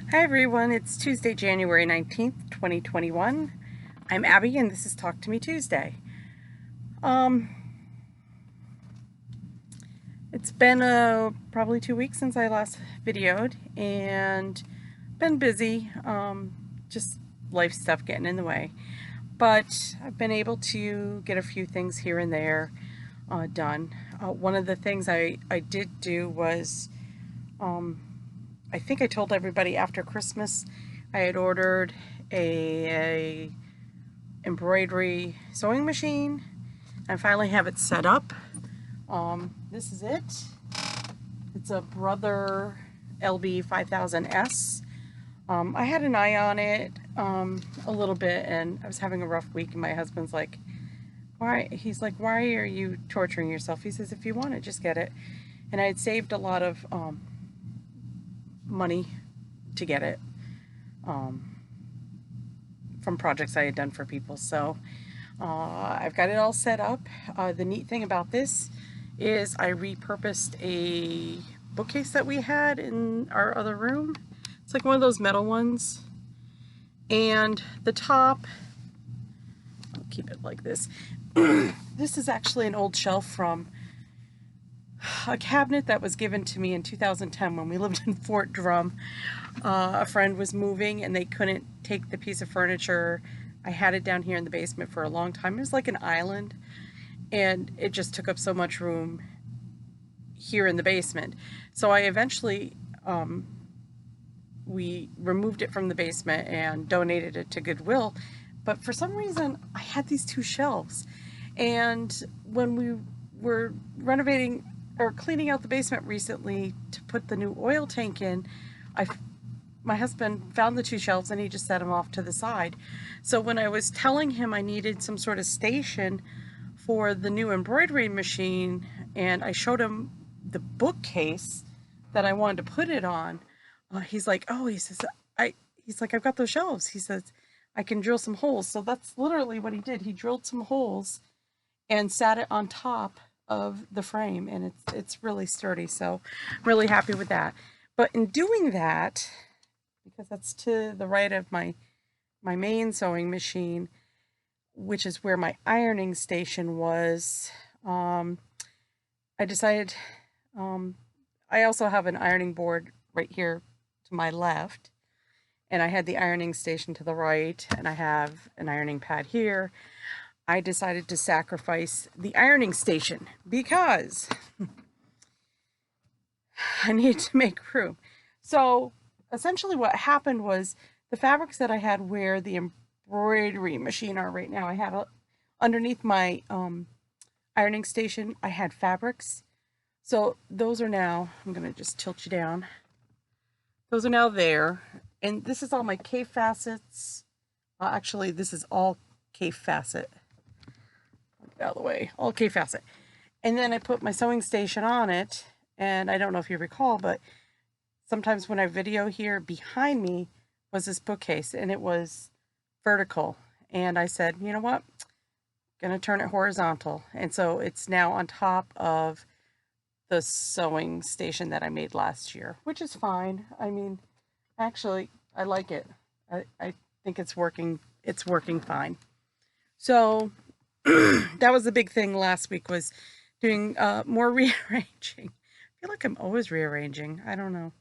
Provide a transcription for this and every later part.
Hi everyone, it's Tuesday, January 19th, 2021. I'm Abby and this is Talk to Me Tuesday. Um, it's been probably 2 weeks since I last videoed and been busy, just life stuff getting in the way. But I've been able to get a few things here and there done. One of the things I did do was I think I told everybody after Christmas I had ordered a embroidery sewing machine. I finally have it set up. This is it. It's a Brother LB 5000S. I had an eye on it a little bit, and I was having a rough week, and my husband's like, why? He's like, why are you torturing yourself? He says, if you want it, just get it. And I had saved a lot of money to get it from projects I had done for people. So I've got it all set up. The neat thing about this is I repurposed a bookcase that we had in our other room. It's like one of those metal ones. And the top, I'll keep it like this. This is actually an old shelf from a cabinet that was given to me in 2010 when we lived in Fort Drum. A friend was moving and they couldn't take the piece of furniture. I had it down here in the basement for a long time. It was like an island and it just took up so much room here in the basement. So I eventually, we removed it from the basement and donated it to Goodwill. But for some reason, I had these two shelves. And when we were renovating or cleaning out the basement recently to put the new oil tank in, my husband found the two shelves and he just set them off to the side. So when I was telling him I needed some sort of station for the new embroidery machine and I showed him the bookcase that I wanted to put it on, he's like, oh, he says, he's like, I've got those shelves. He says, I can drill some holes. So that's literally what he did. He drilled some holes and sat it on top of the frame, and it's really sturdy. So I'm really happy with that. But in doing that, because that's to the right of my main sewing machine, which is where my ironing station was, I decided I also have an ironing board right here to my left, and I had the ironing station to the right, and I have an ironing pad here. I decided to sacrifice the ironing station because I needed to make room. So essentially what happened was the fabrics that I had where the embroidery machine are right now, I had underneath my ironing station, I had fabrics. So those are now, I'm going to just tilt you down. Those are now there. And this is all my K facets. Actually, this is all K facet. Out of the way, all K facet. And then I put my sewing station on it. And I don't know if you recall, but sometimes when I video here, behind me was this bookcase and it was vertical. And I said, you know what? I'm gonna turn it horizontal. And so it's now on top of the sewing station that I made last year, which is fine. I mean, actually, I like it. I think it's working fine. So that was the big thing last week, was doing more rearranging. I feel like I'm always rearranging. I don't know.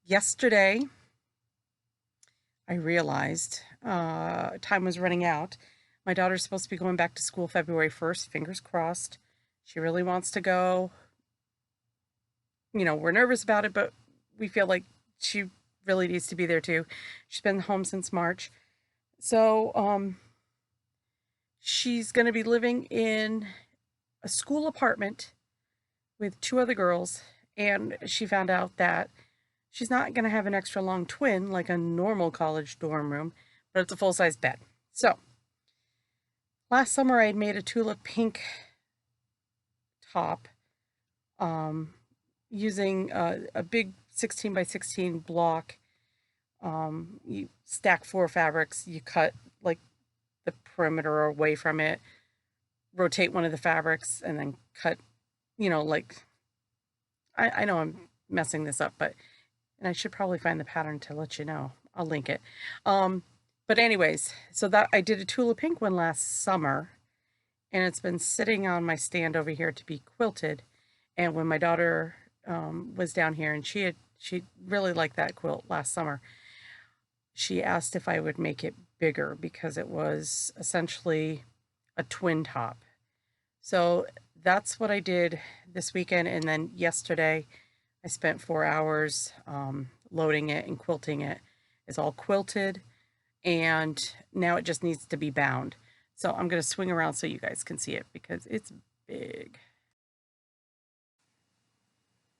Yesterday, I realized time was running out. My daughter's supposed to be going back to school February 1st, fingers crossed. She really wants to go. You know, we're nervous about it, but we feel like she really needs to be there too. She's been home since March. So, she's going to be living in a school apartment with two other girls, and she found out that she's not going to have an extra long twin like a normal college dorm room, but it's a full-size bed. So, last summer I had made a tulip pink top using a big 16 by 16 block. You stack 4 fabrics, you cut like the perimeter away from it, rotate one of the fabrics, and then cut, you know, like, I know I'm messing this up, and I should probably find the pattern to let you know. I'll link it. But anyways, so that I did a Tula Pink one last summer, and it's been sitting on my stand over here to be quilted. And when my daughter was down here, and she really liked that quilt last summer, she asked if I would make it bigger because it was essentially a twin top. So that's what I did this weekend, and then yesterday I spent 4 hours loading it and quilting it. It's all quilted, and now it just needs to be bound. So I'm going to swing around so you guys can see it because it's big.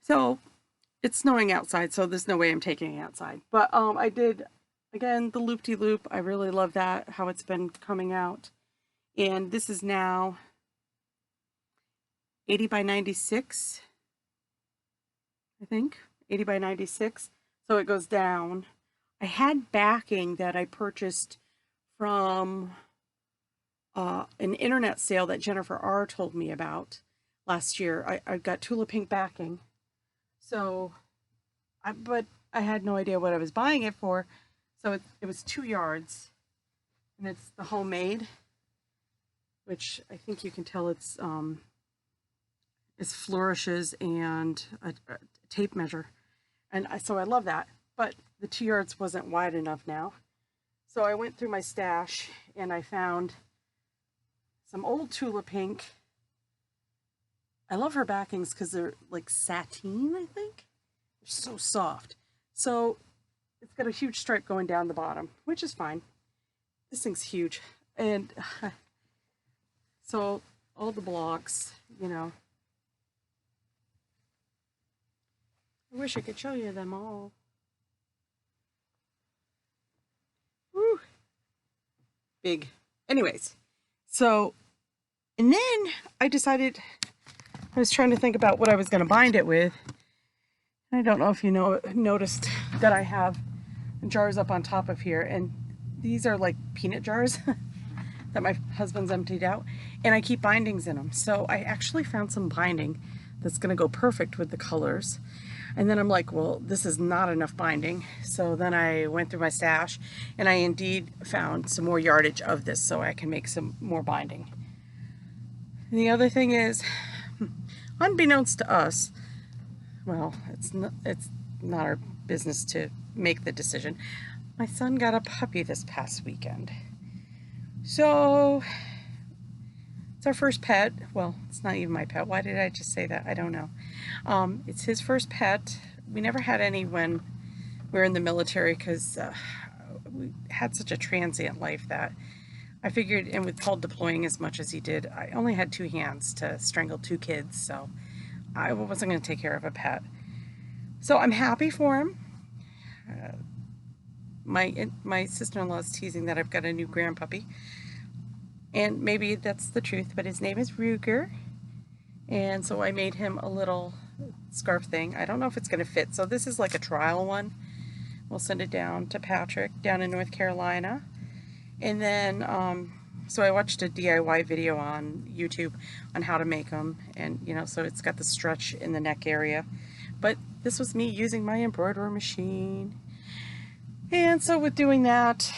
So it's snowing outside, so there's no way I'm taking it outside. But I did, again, the loop-de-loop. I really love that, how it's been coming out. And this is now 80 by 96, I think. 80 by 96. So it goes down. I had backing that I purchased from an internet sale that Jennifer R. told me about last year. I got Tula Pink backing. So, but I had no idea what I was buying it for. So it was 2 yards, and it's the homemade, which I think you can tell it's flourishes and a tape measure. And so I love that, but the 2 yards wasn't wide enough now. So I went through my stash and I found some old Tula Pink. I love her backings because they're like sateen, I think. They're so soft. So it's got a huge stripe going down the bottom, which is fine. This thing's huge. And so all the blocks, you know. I wish I could show you them all. Woo. Big. Anyways, so, and then I decided, I was trying to think about what I was going to bind it with. I don't know if you noticed that I have jars up on top of here, and these are like peanut jars that my husband's emptied out, and I keep bindings in them. So I actually found some binding that's going to go perfect with the colors. And then I'm like, well, this is not enough binding. So then I went through my stash, and I indeed found some more yardage of this so I can make some more binding. And the other thing is, unbeknownst to us, well, it's not our business to make the decision. My son got a puppy this past weekend. So it's our first pet. Well, it's not even my pet. Why did I just say that? I don't know. It's his first pet. We never had any when we were in the military because we had such a transient life that I figured, and with Paul deploying as much as he did, I only had 2 hands to strangle 2 kids, so I wasn't going to take care of a pet. So I'm happy for him. My sister-in-law is teasing that I've got a new grandpuppy, and maybe that's the truth, but his name is Ruger, and so I made him a little scarf thing. I don't know if it's going to fit, so this is like a trial one. We'll send it down to Patrick down in North Carolina. And then, so I watched a DIY video on YouTube on how to make them, and you know, so it's got the stretch in the neck area. But this was me using my embroidery machine. And so with doing that,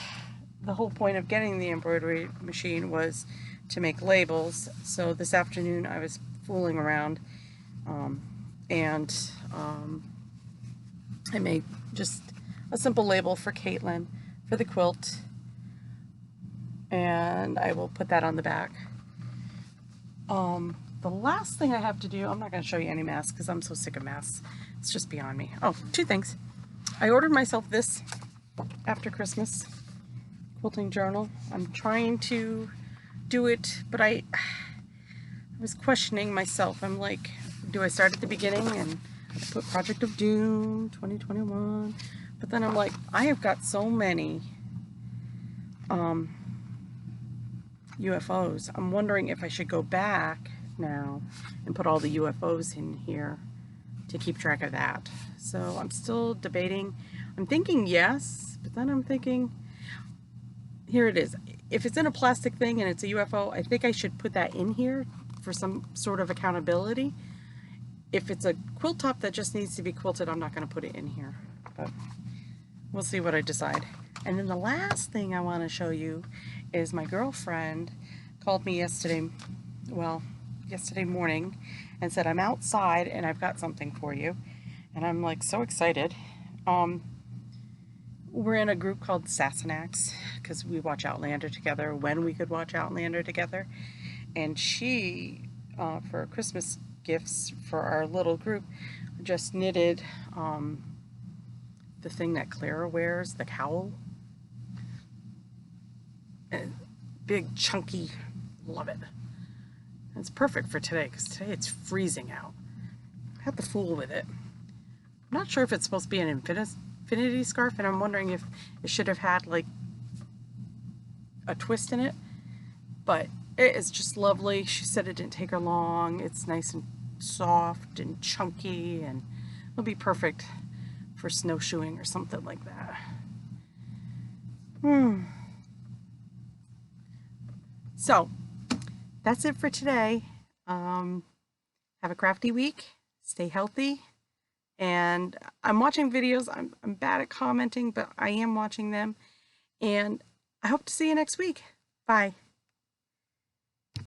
the whole point of getting the embroidery machine was to make labels. So this afternoon I was fooling around, and I made just a simple label for Caitlin for the quilt, and I will put that on the back. The last thing I have to do, I'm not going to show you any masks because I'm so sick of masks. It's just beyond me. Oh, 2 things. I ordered myself this after Christmas quilting journal. I'm trying to do it, but I was questioning myself. I'm like, do I start at the beginning and put Project of Doom 2021? But then I'm like, I have got so many UFOs. I'm wondering if I should go back now and put all the UFOs in here to keep track of that. So I'm still debating. I'm thinking yes, but then I'm thinking, here it is. If it's in a plastic thing and it's a UFO, I think I should put that in here for some sort of accountability. if it's a quilt top that just needs to be quilted, I'm not going to put it in here, but we'll see what I decide. And then the last thing I want to show you is my girlfriend called me yesterday morning and said, I'm outside and I've got something for you. And I'm like so excited. We're in a group called Sassenachs because we watch Outlander together when we could watch Outlander together. And she, for Christmas gifts for our little group, just knitted the thing that Clara wears, the cowl. And big, chunky, love it. It's perfect for today because today it's freezing out. I had to fool with it. I'm not sure if it's supposed to be an infinity scarf, and I'm wondering if it should have had like a twist in it, but it is just lovely. She said it didn't take her long. It's nice and soft and chunky, and it'll be perfect for snowshoeing or something like that. So that's it for today. Have a crafty week. Stay healthy. And I'm watching videos. I'm bad at commenting, but I am watching them. And I hope to see you next week. Bye.